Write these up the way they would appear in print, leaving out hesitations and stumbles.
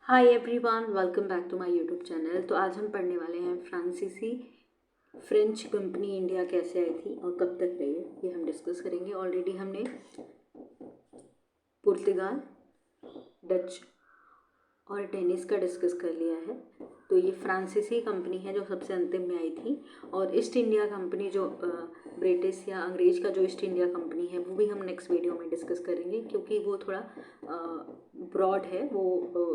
Hi everyone, welcome back to my YouTube channel. तो आज हम पढ़ने वाले हैं फ्रांसीसी फ्रेंच कंपनी इंडिया कैसे आई थी और कब तक रही है, ये हम डिस्कस करेंगे। ऑलरेडी हमने पुर्तगाल, डच और टेनिस का डिस्कस कर लिया है। तो ये फ्रांसीसी कंपनी है जो सबसे अंतिम में आई थी। और ईस्ट इंडिया कंपनी जो ब्रिटिश या अंग्रेज का जो ईस्ट इंडिया कंपनी है वो भी हम नेक्स्ट वीडियो में डिस्कस करेंगे, क्योंकि वो थोड़ा ब्रॉड है, वो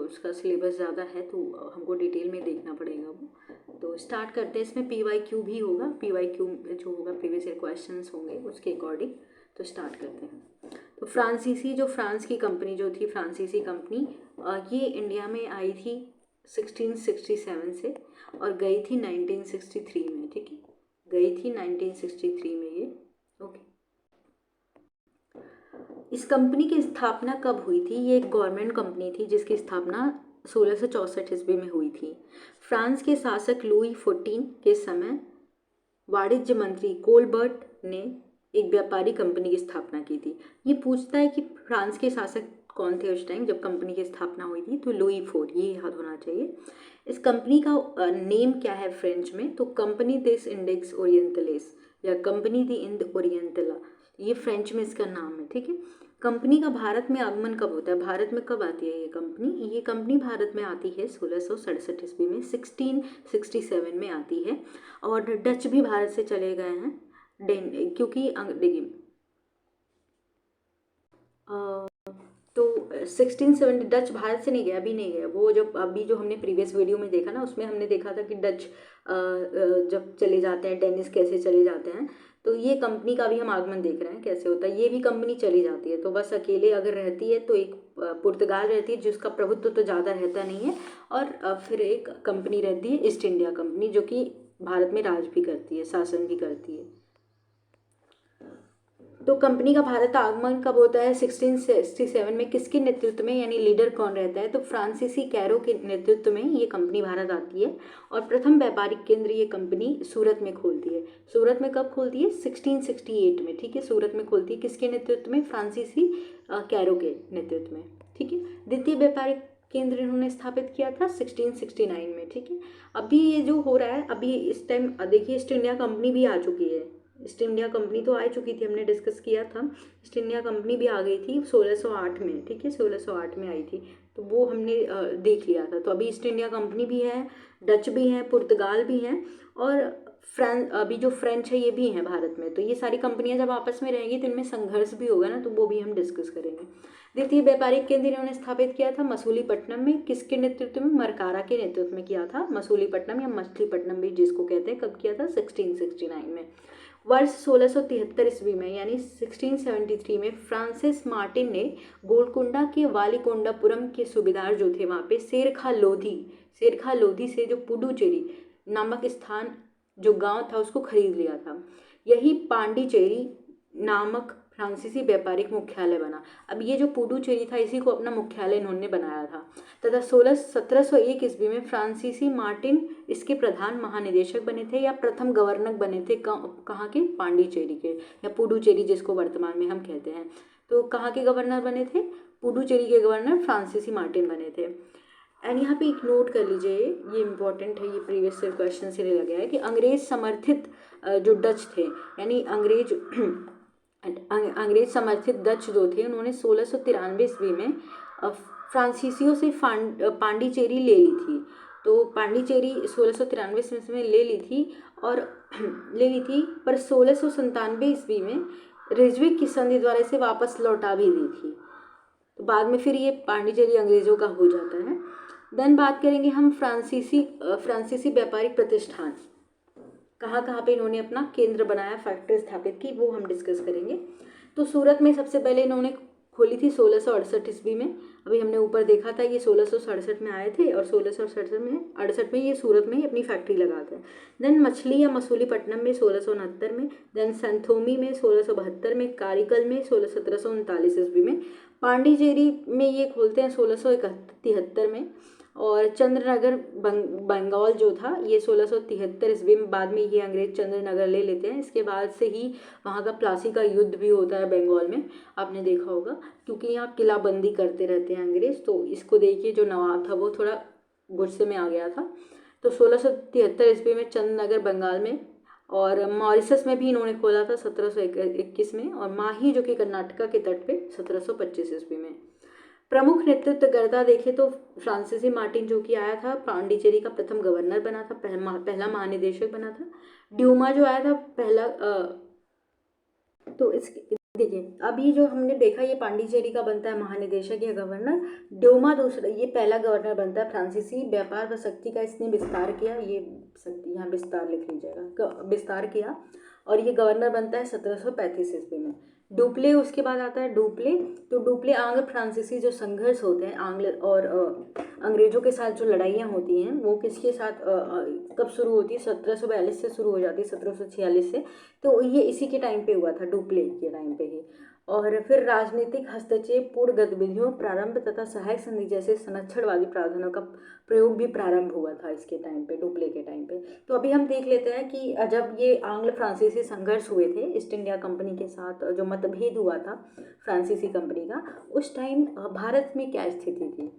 उसका सिलेबस ज़्यादा है तो हमको डिटेल में देखना पड़ेगा वो। तो स्टार्ट करते हैं। इसमें PYQ भी होगा, PYQ जो होगा प्रीवियस ईयर क्वेश्चंस होंगे उसके अकॉर्डिंग। तो स्टार्ट करते हैं। तो फ्रांसीसी जो फ्रांस की कंपनी जो थी, फ्रांसीसी कंपनी ये इंडिया में आई थी 1667 से और गई थी 1963 में। ठीक है, गई थी 1963 में ये। ओके, इस कंपनी की स्थापना कब हुई थी? ये एक गवर्नमेंट कंपनी थी जिसकी स्थापना 1664 ईस्वी में हुई थी। फ्रांस के शासक लुई 14 के समय वाणिज्य मंत्री कोलबर्ट ने एक व्यापारी कंपनी की स्थापना की थी। ये पूछता है कि फ्रांस के शासक कौन थे उस टाइम जब कंपनी की स्थापना हुई थी, तो लुई 4, ये याद होना चाहिए। इस कंपनी का नेम क्या है फ्रेंच में? तो कंपनी दिस इंडेक्स ओरिएंटलेस या कंपनी दी इंड ओरिएंटला, ये फ्रेंच में इसका नाम है। ठीक है, कंपनी का भारत में आगमन कब होता है? भारत में कब आती है ये कंपनी? ये कंपनी भारत में आती है 1667 ईस्वी में, 1667 में आती है। और डच भी भारत से चले गए हैं, क्योंकि देखिए तो 1670 डच भारत से नहीं गया, अभी नहीं गया वो। जब अभी जो हमने प्रीवियस वीडियो में देखा ना, उसमें हमने देखा था कि डच जब चले जाते हैं, डेनिस कैसे चले जाते हैं, तो ये कंपनी का भी हम आगमन देख रहे हैं कैसे होता है। ये भी कंपनी चली जाती है, तो बस अकेले अगर रहती है तो एक पुर्तगाल रहती है जिसका प्रभुत्व तो ज़्यादा रहता नहीं है, और फिर एक कंपनी रहती है ईस्ट इंडिया कंपनी जो कि भारत में राज भी करती है, शासन भी करती है। तो कंपनी का भारत आगमन कब होता है? 1667 में। किसके नेतृत्व में, यानी लीडर कौन रहता है? तो फ्रांसीसी कैरो के नेतृत्व में ये कंपनी भारत आती है। और प्रथम व्यापारिक केंद्र ये कंपनी सूरत में खोलती है। सूरत में कब खोलती है? 1668 में। ठीक है, सूरत में खोलती है। किसके नेतृत्व में? फ्रांसीसी कैरो के नेतृत्व में। ठीक है, द्वितीय व्यापारिक केंद्र इन्होंने स्थापित किया था 1669 में। ठीक है, अभी ये जो हो रहा है, अभी इस टाइम देखिए ईस्ट इंडिया कंपनी भी आ चुकी है। ईस्ट इंडिया कंपनी तो आ चुकी थी, हमने डिस्कस किया था। ईस्ट इंडिया कंपनी भी आ गई थी 1608 में। ठीक है, 1608 में आई थी, तो वो हमने देख लिया था। तो अभी ईस्ट इंडिया कंपनी भी है, डच भी है, पुर्तगाल भी है, और अभी जो फ्रेंच है ये भी है भारत में। तो ये सारी कंपनियां जब आपस में रहेंगी तो इनमें संघर्ष भी होगा ना, तो वो भी हम डिस्कस करेंगे। द्वितीय व्यापारिक केंद्र इन्होंने स्थापित किया था मसूलीपट्टनम में। किसके नेतृत्व में? मरकारा के नेतृत्व में किया था। मसूलीपट्टनम या मछलीपट्टनम भी जिसको कहते हैं। कब किया था? 1669 में। वर्ष 1673 ईस्वी में, यानी 1673 में फ्रांसिस मार्टिन ने गोलकुंडा के वालीकोंडापुरम के सूबेदार जो थे वहाँ पे शेरखा लोधी से जो पुडुचेरी नामक स्थान, जो गांव था, उसको खरीद लिया था। यही पांडिचेरी नामक फ्रांसीसी व्यापारिक मुख्यालय बना। अब ये जो पुडुचेरी था इसी को अपना मुख्यालय इन्होंने बनाया था। तथा 1701 ईस्वी में फ्रांसीसी मार्टिन इसके प्रधान महानिदेशक बने थे या प्रथम गवर्नर बने थे। कहाँ के? पांडिचेरी के या पुडुचेरी जिसको वर्तमान में हम कहते हैं। तो कहाँ के गवर्नर बने थे? पुडुचेरी के गवर्नर फ्रांसीसी मार्टिन बने थे। एंड यहाँ पे एक नोट कर लीजिए, ये इंपॉर्टेंट है, ये प्रीवियस क्वेश्चन से लिया गया है कि अंग्रेज समर्थित जो डच थे, यानी अंग्रेज समर्थित डच जो थे, उन्होंने 1693 ईस्वी में फ्रांसीसियों से पांडिचेरी ले ली थी। तो पांडिचेरी 1693 ईस्वी में ले ली थी पर 1697 ईस्वी में रिजविक की संधि द्वारा इसे वापस लौटा भी दी थी। तो बाद में फिर ये पांडिचेरी अंग्रेजों का हो जाता है। देन बात करेंगे हम फ्रांसीसी व्यापारिक प्रतिष्ठान, कहाँ कहाँ पे इन्होंने अपना केंद्र बनाया, फैक्ट्री स्थापित की, वो हम डिस्कस करेंगे। तो सूरत में सबसे पहले इन्होंने खोली थी 1668 ईस्वी में। अभी हमने ऊपर देखा था ये 1667 में आए थे और 1668 में ये सूरत में ही अपनी फैक्ट्री लगाते हैं। देन मछली या मसूलीपट्टनम में 1669 में, देन संथोमी में 1672 में, कारिकल में 1739 ईस्वी में, पांडिचेरी में ये खोलते हैं 1673 में, और चंद्रनगर बंगाल जो था ये 1673 ईस्वी में, बाद में ये अंग्रेज चंद्रनगर ले लेते हैं। इसके बाद से ही वहाँ का प्लासी का युद्ध भी होता है बंगाल में, आपने देखा होगा, क्योंकि यहाँ किलाबंदी करते रहते हैं अंग्रेज। तो इसको देखिए जो नवाब था वो थोड़ा गुस्से में आ गया था। तो 1673 ईस्वी में चंद्रनगर बंगाल में, और मॉरिशस में भी इन्होंने खोला था 1721 में, और माही जो कि कर्नाटका के तट पे 1725 ईस्वी में। प्रमुख नेतृत्वकर्ता देखें तो फ्रांसीसी मार्टिन जो कि आया था, पांडिचेरी का प्रथम गवर्नर बना था, पहला महानिदेशक बना था। ड्यूमा जो आया था पहला तो इसके देखिए अभी जो हमने देखा ये पांडिचेरी का बनता है महानिदेशक या गवर्नर। ड्यूमा दूसरा, ये पहला गवर्नर बनता है फ्रांसीसी। व्यापार व शक्ति का इसने विस्तार किया, ये शक्ति यहाँ विस्तार लिख लीजिएगा, विस्तार किया, और ये गवर्नर बनता है 1735 ईस्वी में। डुप्ले उसके बाद आता है डुप्ले। तो डुप्ले आंग्ल फ्रांसीसी जो संघर्ष होते हैं आंग्ल और अंग्रेजों के साथ जो लड़ाइयाँ होती हैं वो किसके साथ कब शुरू होती है, 1742 से शुरू हो जाती है, 1746 से। तो ये इसी के टाइम पे हुआ था, डुप्ले के टाइम पे ही। और फिर राजनीतिक हस्तक्षेप, पूर्ण गतिविधियों प्रारंभ तथा सहायक संधि जैसे संरक्षणवादी प्रावधानों का प्रयोग भी प्रारंभ हुआ था इसके टाइम पे, डुप्ले के टाइम पे। तो अभी हम देख लेते हैं कि जब ये आंग्ल फ्रांसीसी संघर्ष हुए थे ईस्ट इंडिया कंपनी के साथ, जो मतभेद हुआ था फ्रांसीसी कंपनी का, उस टाइम भारत में क्या स्थिति थी।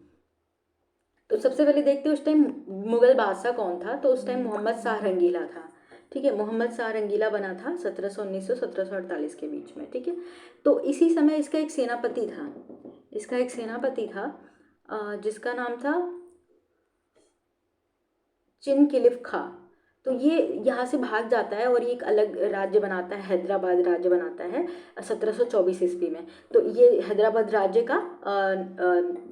तो सबसे पहले देखते हैं उस टाइम मुगल बादशाह कौन था। तो उस टाइम मोहम्मद शाह रंगीला था, ठीक है, मोहम्मद शाह रंगीला बना था 1719 से 1748 के बीच में, ठीक है। तो इसी समय इसका एक सेनापति था, जिसका नाम था चिनकिलिफ खां। तो ये यहाँ से भाग जाता है और ये एक अलग राज्य बनाता है, हैदराबाद राज्य बनाता है 1724 ईस्वी में। तो ये हैदराबाद राज्य का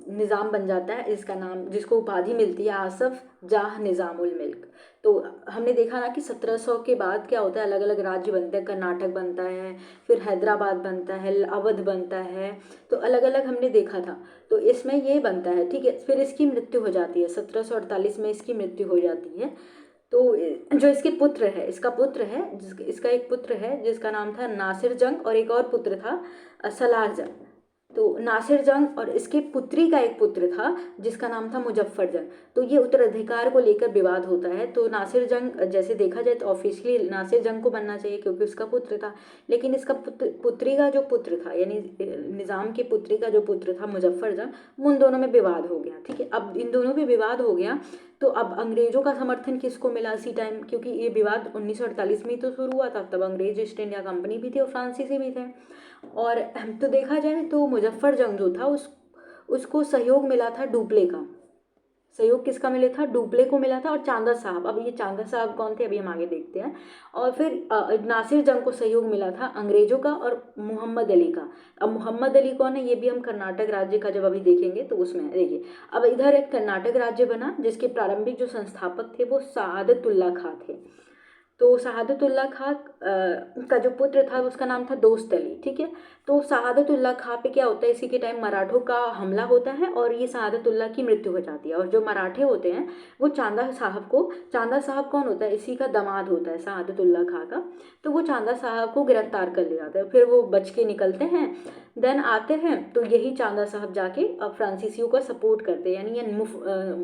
निज़ाम बन जाता है, इसका नाम, जिसको उपाधि मिलती है आसफ जाह निज़ामुल मुल्क। तो हमने देखा ना कि 1700 के बाद क्या होता है, अलग अलग राज्य बनते हैं, कर्नाटक बनता है, फिर हैदराबाद बनता है, अवध बनता है, तो अलग अलग हमने देखा था। तो इसमें ये बनता है, ठीक है। फिर इसकी मृत्यु हो जाती है 1748 में, इसकी मृत्यु हो जाती है। तो जो इसके पुत्र है, इसका एक पुत्र है जिसका नाम था नासिर जंग, और एक और पुत्र था सलार जंग। तो नासिर जंग और इसके पुत्री का एक पुत्र था जिसका नाम था मुजफ्फर जंग। तो ये उत्तराधिकार को लेकर विवाद होता है। तो नासिर जंग, जैसे देखा जाए तो ऑफिशियली नासिर जंग को बनना चाहिए क्योंकि उसका पुत्र था, लेकिन इसका पुत्री का जो पुत्र था, यानी निज़ाम की पुत्री का जो पुत्र था मुजफ्फर जंग, उन दोनों में विवाद हो गया, ठीक है। अब इन दोनों में विवाद हो गया तो अब अंग्रेजों का समर्थन किसको मिला इसी टाइम, क्योंकि ये विवाद 1948 में ही तो शुरू हुआ था, तब अंग्रेज ईस्ट इंडिया कंपनी भी थी और फ्रांसीसी भी थे। और तो देखा जाए तो मुजफ्फर जंग जो था उसको सहयोग मिला था डुप्ले का। सहयोग किसका मिला था, डुप्ले को मिला था, और चांदा साहब, अब ये चांदा साहब कौन थे अभी हम आगे देखते हैं। और फिर नासिर जंग को सहयोग मिला था अंग्रेजों का और मोहम्मद अली का। अब मोहम्मद अली कौन है, ये भी हम कर्नाटक राज्य का जब अभी देखेंगे तो उसमें देखिए। अब इधर एक कर्नाटक राज्य बना जिसके प्रारंभिक जो संस्थापक थे वो सआदतुल्ला खां थे। तो सआदतुल्ला खां का जो पुत्र था उसका नाम था दोस्त अली, ठीक है। तो सआदतुल्ला खां पे क्या होता है, इसी के टाइम मराठों का हमला होता है और ये सआदतुल्ला की मृत्यु हो जाती है। और जो मराठे होते हैं वो चांदा साहब कौन होता है, इसी का दामाद होता है सआदतुल्ला खां का। तो वो चांदा साहब को गिरफ्तार कर ले जाते हैं, फिर वो बच के निकलते हैं, देन आते हैं। तो यही चांदा साहब जाके फ्रांसीसियों का सपोर्ट करते हैं, यानी ये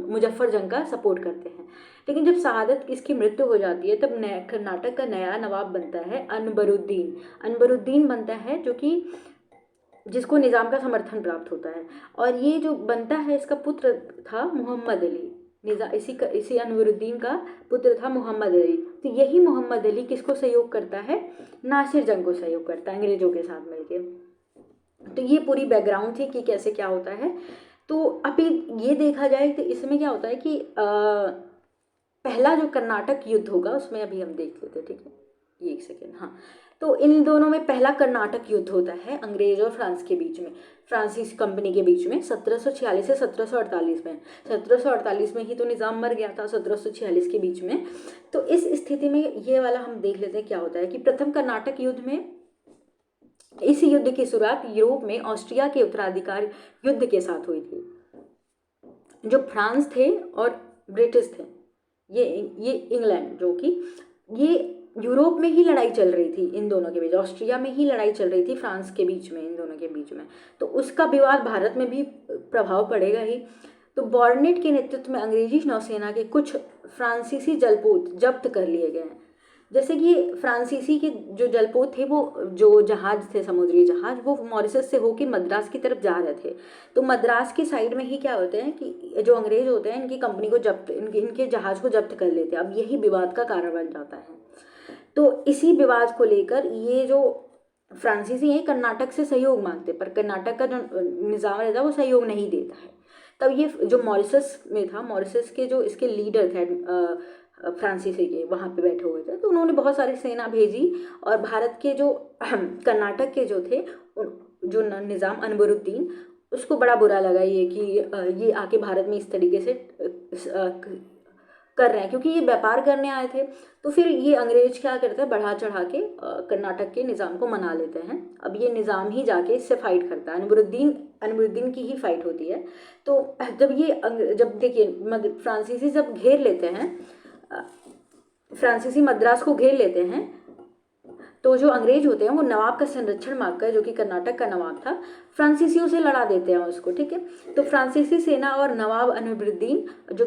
मुजफ्फर जंग का सपोर्ट करते हैं। लेकिन जब शहादत इसकी मृत्यु हो जाती है तब कर्नाटक का नया नवाब बनता है अनबरुद्दीन बनता है, जो कि जिसको निज़ाम का समर्थन प्राप्त होता है। और ये जो बनता है इसका पुत्र था मोहम्मद अली, इसी अनवरुद्दीन का पुत्र था मोहम्मद अली। तो यही मोहम्मद अली किसको सहयोग करता है, नासिर जंग को सहयोग करता है अंग्रेजों के साथ मिलके। तो ये पूरी बैकग्राउंड थी कि कैसे क्या होता है। तो अभी ये देखा जाए तो इसमें क्या होता है कि पहला जो कर्नाटक युद्ध होगा उसमें अभी हम देख लेते हैं, ठीक है, ये एक सेकेंड। हाँ, तो इन दोनों में पहला कर्नाटक युद्ध होता है अंग्रेज और फ्रांस के बीच में, फ्रांसीसी कंपनी के बीच में 1746 से 1748 में। 1748 में ही तो निज़ाम मर गया था, 1746 के बीच में। तो इस स्थिति में ये वाला हम देख लेते हैं क्या होता है कि प्रथम कर्नाटक युद्ध में, इस युद्ध की शुरुआत यूरोप में ऑस्ट्रिया के उत्तराधिकार युद्ध के साथ हुई थी। जो फ्रांस थे और ब्रिटिश थे, ये इंग्लैंड, जो कि ये यूरोप में ही लड़ाई चल रही थी इन दोनों के बीच, ऑस्ट्रिया में ही लड़ाई चल रही थी फ्रांस के बीच में, इन दोनों के बीच में। तो उसका विवाद भारत में भी प्रभाव पड़ेगा ही। तो बॉर्नेट के नेतृत्व में अंग्रेजी नौसेना के कुछ फ्रांसीसी जलपोत जब्त कर लिए गए हैं। जैसे कि फ्रांसीसी के जो जलपोत थे, वो जो जहाज थे, समुद्री जहाज, वो मॉरिशस से होकर मद्रास की तरफ जा रहे थे। तो मद्रास के साइड में ही क्या होते हैं कि जो अंग्रेज होते हैं इनकी कंपनी को जब्त, इनके जहाज को जब्त कर लेते हैं। अब यही विवाद का कारण बन जाता है। तो इसी विवाद को लेकर ये जो फ्रांसीसी हैं कर्नाटक से सहयोग मांगते, पर कर्नाटक का जो निज़ाम रहता है वो सहयोग नहीं देता है। तब ये जो मॉरिशस में था, मॉरिशस के जो इसके लीडर थे फ्रांसीसी के, वहाँ पे बैठे हुए थे, तो उन्होंने बहुत सारी सेना भेजी और भारत के जो कर्नाटक के जो थे जो निज़ाम अनवरुद्दीन, उसको बड़ा बुरा लगा ये कि ये आके भारत में इस तरीके से कर रहे हैं, क्योंकि ये व्यापार करने आए थे। तो फिर ये अंग्रेज क्या करते हैं, बढ़ा चढ़ा के कर्नाटक के निज़ाम को मना लेते हैं। अब ये निज़ाम ही जाके इससे फाइट करता है, अनवरुद्दीन की ही फाइट होती है। तो जब देखिए फ्रांसीसी जब घेर लेते हैं, फ्रांसीसी मद्रास को घेर लेते हैं, तो जो अंग्रेज होते हैं वो नवाब का संरक्षण मांगकर, जो कि कर्नाटक का नवाब था, फ्रांसीसियों से लड़ा देते हैं उसको। ठीक है, तो फ्रांसीसी सेना और नवाब अनवरुद्दीन जो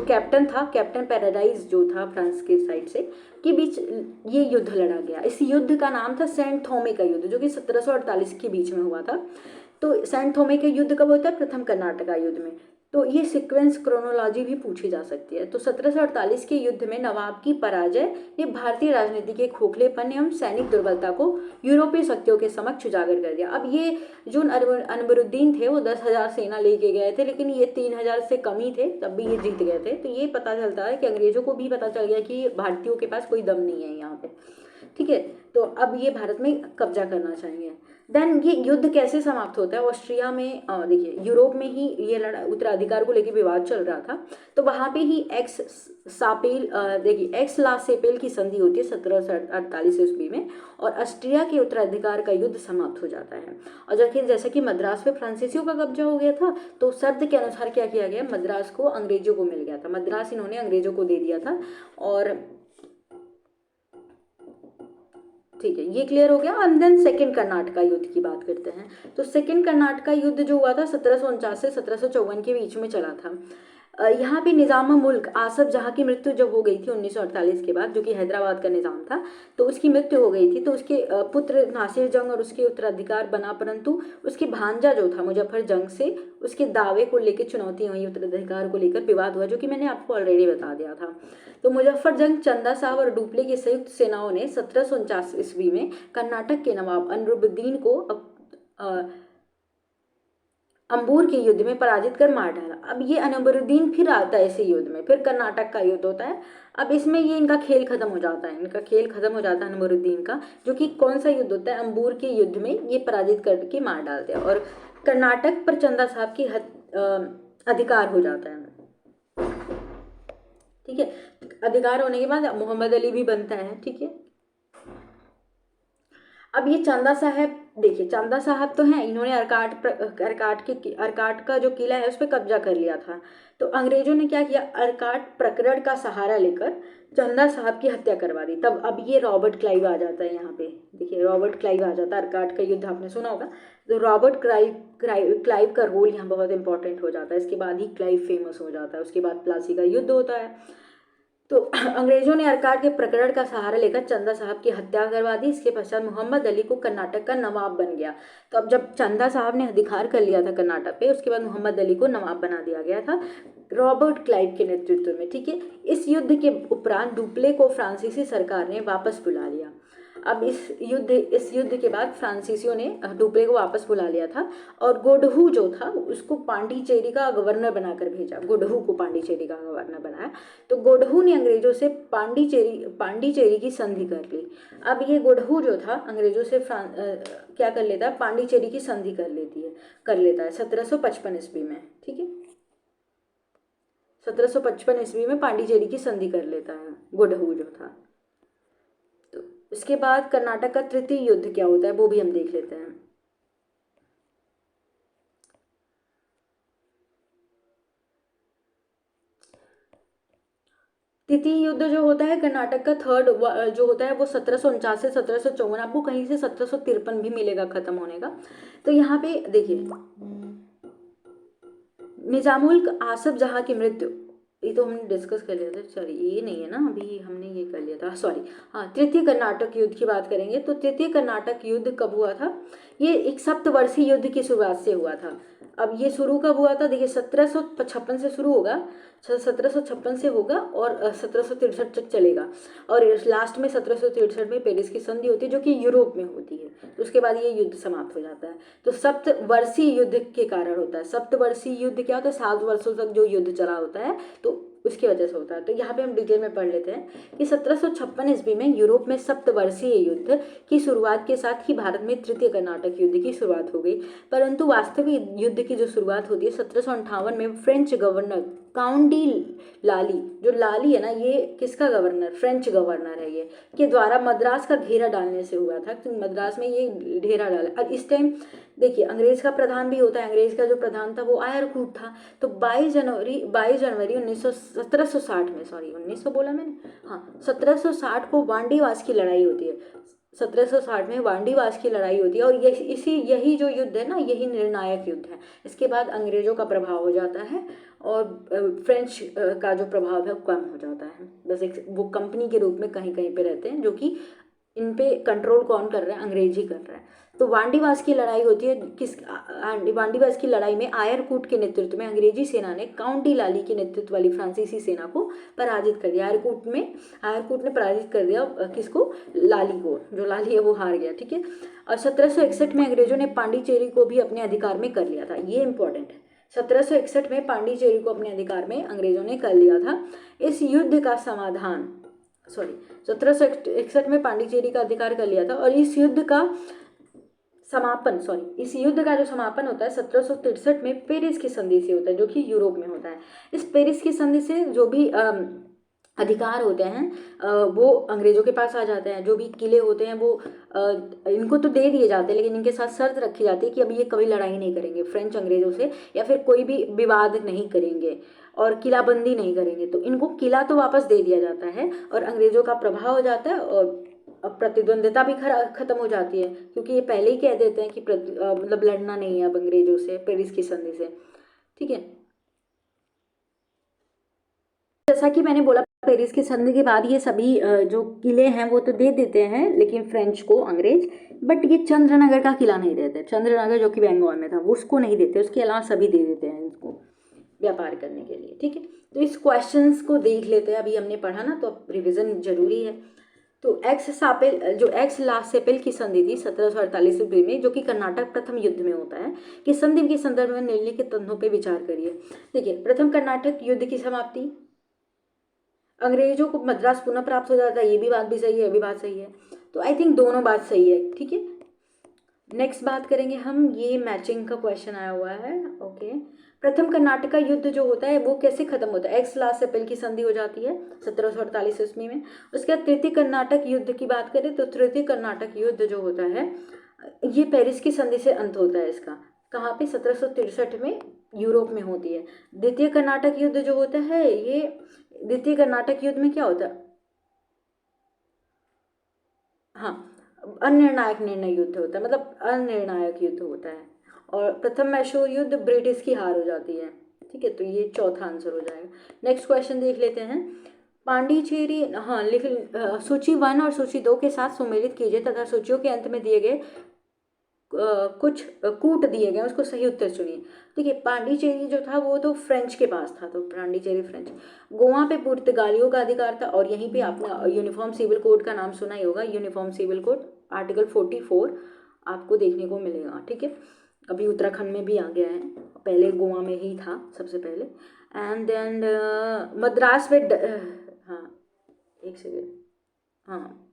कैप्टन था, कैप्टन पैराडाइज जो था फ्रांस के साइड से, के बीच ये युद्ध लड़ा गया। इस युद्ध का नाम था सेंट थोमे का युद्ध, जो कि 1748 के बीच में हुआ था। तो सेंट थोमे का युद्ध कब होता है, प्रथम कर्नाटक युद्ध में। तो ये सीक्वेंस क्रोनोलॉजी भी पूछी जा सकती है। तो 1748 के युद्ध में नवाब की पराजय ने भारतीय राजनीति के खोखलेपन एवं सैनिक दुर्बलता को यूरोपीय शक्तियों के समक्ष उजागर कर दिया। अब ये जो अनवरुद्दीन थे वो 10,000 सेना लेके गए थे, लेकिन ये 3,000 से कम ही थे, तब भी ये जीत गए थे। तो ये पता चलता है कि अंग्रेजों को भी पता चल गया कि भारतीयों के पास कोई दम नहीं है यहाँ पे। ठीक है, तो अब ये भारत में कब्जा करना चाहेंगे। देन ये युद्ध कैसे समाप्त होता है, ऑस्ट्रिया में, देखिए यूरोप में ही ये उत्तराधिकार को लेकर विवाद चल रहा था। तो वहाँ पे ही एक्स ला सेपेल की संधि होती है 1748 ईस्वी में, और ऑस्ट्रिया के उत्तराधिकार का युद्ध समाप्त हो जाता है। और जैसा कि मद्रास पे फ्रांसीसियों का कब्जा हो गया था, तो शर्त के अनुसार क्या किया गया, मद्रास को अंग्रेजों को मिल गया था, मद्रास इन्होंने अंग्रेजों को दे दिया था। और ठीक है, ये क्लियर हो गया। एंड देन सेकेंड कर्नाटक युद्ध की बात करते हैं। तो सेकेंड कर्नाटक युद्ध जो हुआ था 1749 से 1754 के बीच में चला था। यहाँ पे निज़ाम मुल्क आसफ जहाँ की मृत्यु जब हो गई थी 1948 के बाद, जो कि हैदराबाद का निज़ाम था, तो उसकी मृत्यु हो गई थी। तो उसके पुत्र नासिर जंग और उसके उत्तराधिकार बना, परंतु उसके भांजा जो था मुजफ्फर जंग से उसके दावे को लेकर चुनौती हुई, उत्तराधिकार को लेकर विवाद हुआ, जो कि मैंने आपको ऑलरेडी बता दिया था। तो मुजफ्फर जंग, चंदा साहब और डुप्ले की संयुक्त सेनाओं ने 1749 ईस्वी में कर्नाटक के नवाब अनवरुद्दीन को अंबूर के युद्ध में पराजित कर मार डाला। अब ये अनवरुद्दीन फिर आता है इसी युद्ध में, फिर कर्नाटक का युद्ध होता है। अब इसमें ये इनका खेल खत्म हो जाता है, अनवरुद्दीन का, जो कि कौन सा युद्ध होता है, अंबूर के युद्ध में ये पराजित करके मार डालते हैं, और कर्नाटक पर चंदा साहब की अधिकार हो जाता है। ठीक है, अधिकार होने के बाद मोहम्मद अली भी बनता है। ठीक है, अब ये चंदा साहब, देखिए चंदा साहब तो हैं, इन्होंने अर्काट का जो किला है उस पर कब्जा कर लिया था। तो अंग्रेजों ने क्या किया, अर्काट प्रकरण का सहारा लेकर चंदा साहब की हत्या करवा दी। तब अब ये रॉबर्ट क्लाइव आ जाता है यहाँ पे, देखिए रॉबर्ट क्लाइव आ जाता है। अर्काट का युद्ध आपने सुना होगा, तो रॉबर्ट क्लाइव का रोल यहाँ बहुत इंपॉर्टेंट हो जाता है। इसके बाद ही क्लाइव फेमस हो जाता है, उसके बाद प्लासी का युद्ध होता है। तो अंग्रेजों ने अर्काट के प्रकरण का सहारा लेकर चंदा साहब की हत्या करवा दी। इसके पश्चात मोहम्मद अली को कर्नाटक का नवाब बन गया। तो अब जब चंदा साहब ने अधिकार कर लिया था कर्नाटक पे, उसके बाद मोहम्मद अली को नवाब बना दिया गया था रॉबर्ट क्लाइव के नेतृत्व में। ठीक है, इस युद्ध के उपरांत डुप्ले को फ्रांसीसी सरकार ने वापस बुला लिया। अब इस युद्ध के बाद फ्रांसीसियों ने डुप्ले को वापस बुला लिया था, और गोडहू जो था उसको पांडिचेरी का गवर्नर बनाकर भेजा। गोडहू को पांडिचेरी का गवर्नर बनाया। तो गोडहू ने अंग्रेजों से पांडिचेरी की संधि कर ली। अब ये गोडहू जो था अंग्रेजों से क्या कर लेता है, पांडिचेरी की संधि कर लेता है 1755 ईस्वी में। ठीक है, 1755 ईस्वी में पांडिचेरी की संधि कर लेता है गोडहू जो था। तो इसके बाद कर्नाटक का तृतीय युद्ध क्या होता है वो भी हम देख लेते हैं। तृतीय युद्ध जो होता है कर्नाटक का थर्ड जो होता है वो 1749 से 1754, आपको कहीं से 1753 भी मिलेगा खत्म होने का। तो यहाँ पे देखिए निजामुल आसफ जहाँ की मृत्यु, ये तो हमने डिस्कस कर लिया था, सॉरी ये नहीं है ना, अभी हमने ये कर लिया था, सॉरी। हाँ, तृतीय कर्नाटक युद्ध की बात करेंगे तो तृतीय कर्नाटक युद्ध कब हुआ था? ये एक सप्तवर्षीय युद्ध की शुरुआत से हुआ था। अब ये शुरू कब हुआ था? देखिए 1756 से शुरू होगा, 1756 से होगा और 1763 तक चलेगा, और लास्ट में 1763 में पेरिस की संधि होती है जो कि यूरोप में होती है। तो उसके बाद ये युद्ध समाप्त हो जाता है। तो सप्तवर्षीय युद्ध के कारण होता है। सप्तवर्षीय युद्ध क्या होता है? 7 वर्षों तक जो युद्ध चला होता है, तो उसकी वजह से होता है। तो यहाँ पे हम डिटेल में पढ़ लेते हैं कि 1756 ईस्वी में यूरोप में सप्तवर्षीय युद्ध की शुरुआत के साथ ही भारत में तृतीय कर्नाटक युद्ध की शुरुआत हो गई। परंतु वास्तविक युद्ध की जो शुरुआत होती है 1758 में फ्रेंच गवर्नर काउंट डी लाली, जो लाली है ना, ये किसका गवर्नर? फ्रेंच गवर्नर है ये, के द्वारा मद्रास का घेरा डालने से हुआ था। तो मद्रास में ये घेरा डाला। और इस टाइम देखिए अंग्रेज का प्रधान भी होता है, अंग्रेज का जो प्रधान था वो आयरकूट था। तो 22 जनवरी 1760 में, सॉरी 1900 बोला मैंने, हाँ 1760 को वांडीवास की लड़ाई होती है। 1760 में वांडीवास की लड़ाई होती है, और यही जो युद्ध है ना, यही निर्णायक युद्ध है। इसके बाद अंग्रेजों का प्रभाव हो जाता है और फ्रेंच का जो प्रभाव है वो कम हो जाता है। बस एक वो कंपनी के रूप में कहीं कहीं पे रहते हैं, जो कि इन पे कंट्रोल कौन कर रहा है? अंग्रेज ही कर रहा है। तो वांडीवास की लड़ाई होती है, वांडीवास की लड़ाई में आयरकूट के नेतृत्व में अंग्रेजी सेना ने काउंट डी लाली के नेतृत्व वाली फ्रांसीसी सेना को पराजित कर दिया। आयरकूट ने पराजित कर दिया किसको? लाली को। जो लाली है वो हार गया, ठीक है। और 1761 में अंग्रेजों ने पांडिचेरी को भी अपने अधिकार में कर लिया था, ये इंपॉर्टेंट है। 1761 में पांडिचेरी को अपने अधिकार में अंग्रेजों ने कर लिया था। इस युद्ध का समाधान, सॉरी 1761 में पांडिचेरी का अधिकार कर लिया था, और इस युद्ध का जो समापन होता है 1763 में पेरिस की संधि से होता है, जो कि यूरोप में होता है। इस पेरिस की संधि से जो भी अधिकार होते हैं वो अंग्रेजों के पास आ जाते हैं। जो भी किले होते हैं वो इनको तो दे दिए जाते हैं, लेकिन इनके साथ शर्त रखी जाती है कि अब ये कभी लड़ाई नहीं करेंगे फ्रेंच अंग्रेजों से, या फिर कोई भी विवाद नहीं करेंगे और किलाबंदी नहीं करेंगे। तो इनको किला तो वापस दे दिया जाता है और अंग्रेजों का प्रभाव हो जाता है, और अब प्रतिद्वंदिता भी खत्म हो जाती है, क्योंकि ये पहले ही कह देते हैं कि मतलब लड़ना नहीं है अब अंग्रेजों से पेरिस की संधि से, ठीक है। जैसा कि मैंने बोला पेरिस की संधि के बाद ये सभी जो किले हैं वो तो दे देते हैं, लेकिन फ्रेंच को अंग्रेज, बट ये चंद्रनगर का किला नहीं देते। चंद्रनगर जो कि बंगाल में था वो उसको नहीं देते, उसके अलावा सभी दे देते हैं इसको व्यापार करने के लिए, ठीक है। तो इस क्वेश्चंस को देख लेते हैं, अभी हमने पढ़ा ना, तो अब रिविजन जरूरी है। तो एक्स ला सेपेल की संधि थी 1748 ईस्वी में, जो कि कर्नाटक प्रथम युद्ध में होता है, कि संधि के संदर्भ में निम्नलिखित तथ्यों पे विचार करिए। देखिए प्रथम कर्नाटक युद्ध की समाप्ति, अंग्रेजों को मद्रास पुनः प्राप्त हो जाता है, ये भी बात भी सही है, ये भी बात सही है। तो आई थिंक दोनों बात सही है, ठीक है। नेक्स्ट बात करेंगे हम, ये मैचिंग का क्वेश्चन आया हुआ है, ओके। प्रथम कर्नाटक का युद्ध जो होता है वो कैसे खत्म होता है? एक्स लास्ट सेपेल की संधि हो जाती है 1748 ईस्वी में। उसके बाद तृतीय कर्नाटक युद्ध की बात करें तो तृतीय कर्नाटक युद्ध जो होता है ये पेरिस की संधि से अंत होता है इसका। कहाँ पे? 1763 में यूरोप में होती है। द्वितीय कर्नाटक युद्ध जो होता है, ये द्वितीय कर्नाटक युद्ध में क्या होता है? हाँ, अनिर्णायक निर्णय युद्ध होता है, मतलब अनिर्णायक युद्ध होता है। और प्रथम मैसूर युद्ध ब्रिटिश की हार हो जाती है, ठीक है। तो ये चौथा आंसर हो जाएगा। नेक्स्ट क्वेश्चन देख लेते हैं। पांडिचेरी, हाँ लिख, सूची 1 और सूची 2 के साथ सुमेलित कीजिए तथा सूचियों के अंत में दिए गए कुछ कूट दिए गए, उसको सही उत्तर चुनिए। देखिए पांडिचेरी जो था वो तो फ्रेंच के पास था, तो पांडिचेरी फ्रेंच। गोवा पे पुर्तगालियों का अधिकार था, और यहीं पे आपने यूनिफॉर्म सिविल कोड का नाम सुना ही होगा। यूनिफॉर्म सिविल कोड आर्टिकल 44 आपको देखने को मिलेगा, ठीक है। अभी उत्तराखंड में भी आ गया है, पहले गोवा में ही था सबसे पहले। एंड देन मद्रास में हाँ एक सेकेंड, हाँ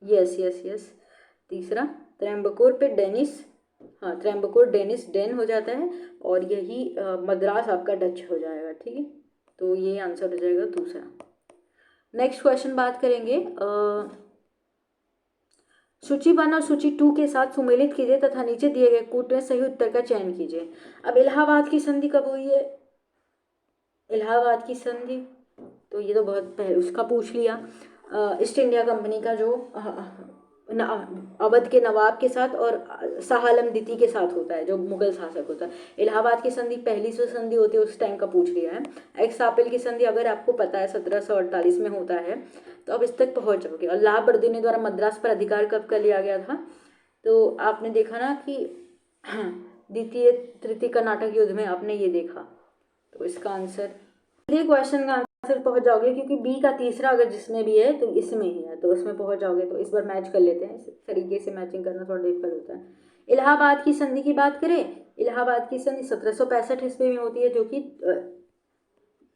यस यस यस। तीसरा त्रैम्बकोर पे डेनिस, हाँ त्रैम्बकोर डेनिस डेन हो जाता है, और यही मद्रास आपका डच हो जाएगा, ठीक है। तो ये आंसर हो जाएगा दूसरा। नेक्स्ट क्वेश्चन बात करेंगे, सूची 1 और सूची 2 के साथ सुमेलित कीजिए तथा नीचे दिए गए कूट में सही उत्तर का चयन कीजिए। अब इलाहाबाद की संधि कब हुई है? इलाहाबाद की संधि तो ये तो बहुत पहले उसका पूछ लिया। ईस्ट इंडिया कंपनी का जो अवध के नवाब के साथ और शाह आलम द्वितीय के साथ होता है, जो मुगल शासक होता है। इलाहाबाद की संधि पहली जो संधि होती है उस टाइम का पूछ लिया है। एक्सापिल की संधि अगर आपको पता है 1748 में होता है तो अब इस तक पहुंच जाओगे। और ला बर्दुनी द्वारा मद्रास पर अधिकार कब कर लिया गया था, तो आपने देखा ना कि द्वितीय तृतीय कर्नाटक युद्ध में आपने ये देखा। तो इसका आंसर, ये क्वेश्चन का आंसर पहुंच जाओगे, क्योंकि बी का तीसरा अगर जिसमें भी है तो इसमें ही है, तो उसमें पहुंच जाओगे। तो इस बार मैच कर लेते हैं, इस तरीके से मैचिंग करना थोड़ा डिफिकल्ट होता है। इलाहाबाद की संधि की बात करें, इलाहाबाद की संधि 1765 ईस्वी में होती है, जो कि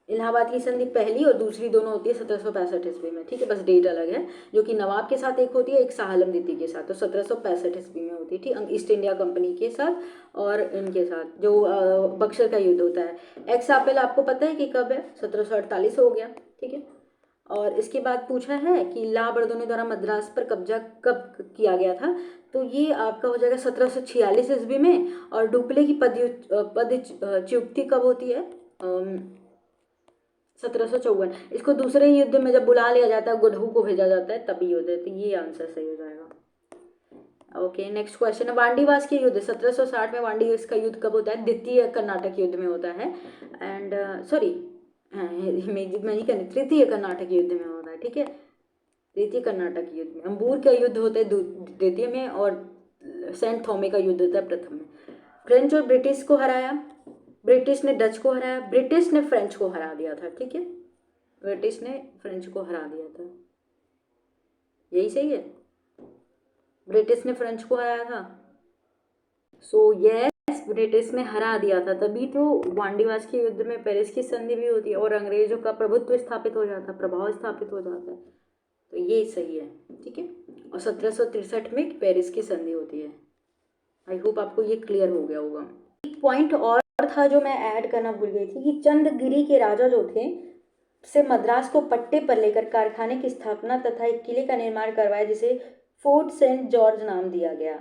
इलाहाबाद की संधि पहली और दूसरी दोनों होती है 1765 ईस्वी में, ठीक है, बस डेट अलग है। जो कि नवाब के साथ एक होती है, एक शाह आलम द्वितीय के साथ, तो 1765 ईस्वी में होती है, ठीक, ईस्ट इंडिया कंपनी के साथ और इनके साथ जो बक्सर का युद्ध होता है। एक्सापिल आपको पता है कि कब है, 1748 हो गया, ठीक है। और इसके बाद पूछा है कि ला बर्दोनी द्वारा मद्रास पर कब्जा कब किया गया था, तो ये आपका हो जाएगा 1746 ईस्वी में। और डुप्ले की पदच्युति कब होती है, 1754। इसको दूसरे युद्ध में जब बुला लिया जाता है, गढ़ू को भेजा जाता है, तभी युद्ध है, तो ये आंसर सही हो जाएगा। ओके, नेक्स्ट क्वेश्चन है वांडीवास के युद्ध 1760 में वांडीवास का युद्ध कब होता है, द्वितीय कर्नाटक युद्ध में होता है। एंड सॉरी, तृतीय कर्नाटक युद्ध में होता है, ठीक है, तृतीय कर्नाटक युद्ध में। अंबूर का युद्ध होता है द्वितीय में, और सेंट थॉमे का युद्ध होता है प्रथम में। फ्रेंच और ब्रिटिश को हराया, ब्रिटिश ने डच को हराया, ब्रिटिश ने फ्रेंच को हरा दिया था, ठीक है, ब्रिटिश ने फ्रेंच को हरा दिया था, यही सही है, ब्रिटिश ने फ्रेंच को हराया था। सो यस, ब्रिटिश ने हरा दिया था, तभी तो वांडीवास के युद्ध में पेरिस की संधि भी होती है और अंग्रेजों का प्रभुत्व स्थापित हो जाता है, प्रभाव स्थापित हो जाता है, तो ये सही है, ठीक है। और 1763 में पेरिस की संधि होती है। आई होप आपको ये क्लियर हो गया होगा। एक पॉइंट और था जो मैं ऐड करना भूल गई थी, कि चंद्रगिरी के राजा जो थे से मद्रास को पट्टे पर लेकर कारखाने की स्थापना तथा एक किले का निर्माण करवाया, जिसे फोर्ट सेंट जॉर्ज नाम दिया गया।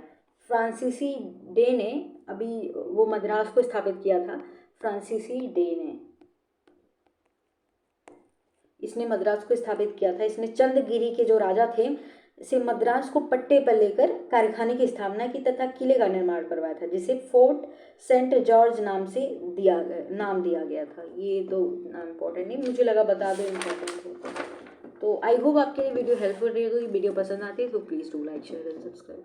फ्रांसीसी डे ने अभी वो मद्रास को स्थापित किया था, फ्रांसीसी डे ने, इसने मद्रास को स्थापित किया था। इसने चंद्रगिरी के जो राजा थे से मद्रास को पट्टे पर लेकर कारखाने की स्थापना की तथा किले का निर्माण करवाया था, जिसे फोर्ट सेंट जॉर्ज नाम दिया गया था। ये तो इम्पोर्टेंट नहीं, मुझे लगा बता दो, इम्पोर्टेंट हो। तो आई होप आपके लिए वीडियो हेल्पफुल रही होगी। वीडियो पसंद आती है तो please do like share and subscribe.